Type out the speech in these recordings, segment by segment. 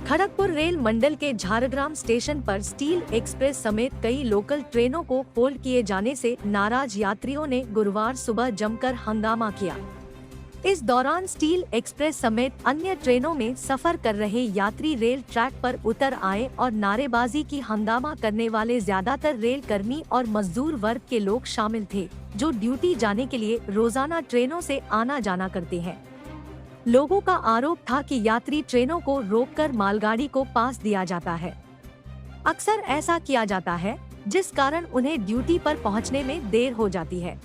Kharagpur rail मंडल के Jhargram station पर steel express समेत कई लोकल ट्रेनों को होल्ड किए जाने से नाराज यात्रियों ने गुरुवार सुबह जमकर हंगामा किया। इस दौरान स्टील एक्सप्रेस समेत अन्य ट्रेनों में सफर कर रहे यात्री रेल ट्रैक पर उतर आए और नारेबाजी की। हंगामा करने वाले ज्यादातर रेल कर्मी और मजदूर वर्ग के लोग शामिल थे, जो ड्यूटी जाने के लिए रोजाना ट्रेनों से आना जाना करते हैं। लोगों का आरोप था कि यात्री ट्रेनों को रोककर मालगाड़ी को पास दिया जाता है। अक्सर ऐसा किया जाता है, जिस कारण उन्हें ड्यूटी पर पहुंचने में देर हो जाती है।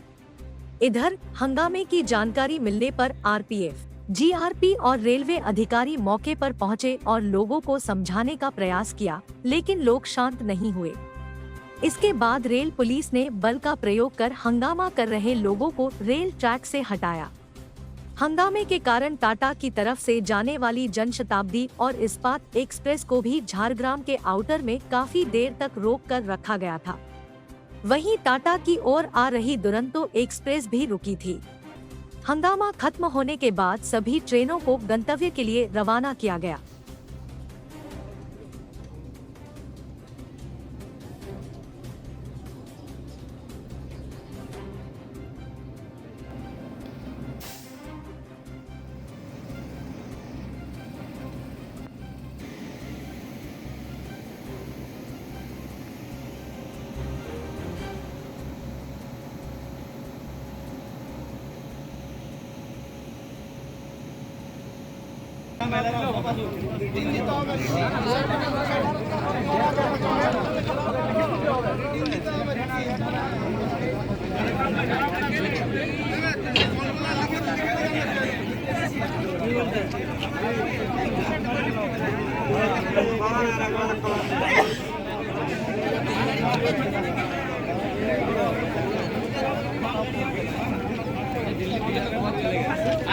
इधर हंगामे की जानकारी मिलने पर आरपीएफ, जीआरपी और रेलवे अधिकारी मौके पर पहुंचे और लोगों को समझाने का प्रयास किया, लेकिन लोग शांत नहीं हुए। इसके बाद रेल पुलिस ने बल का प्रयोग कर हंगामा कर रहे लोगों को रेल ट्रैक से हटाया। हंगामे के कारण टाटा की तरफ से जाने वाली जनशताब्दी और इस्पात एक्सप्रेस को भी झारग्राम के आउटर में काफी देर तक रोक कर रखा गया था। वहीं टाटा की ओर आ रही दुरंतो एक्सप्रेस भी रुकी थी। हंगामा खत्म होने के बाद सभी ट्रेनों को गंतव्य के लिए रवाना किया गया।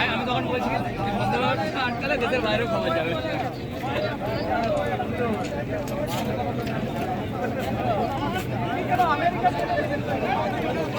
আমি তখন বলছি আটকালে দেশের বাইরেও খবর যাবে। আমেরিকা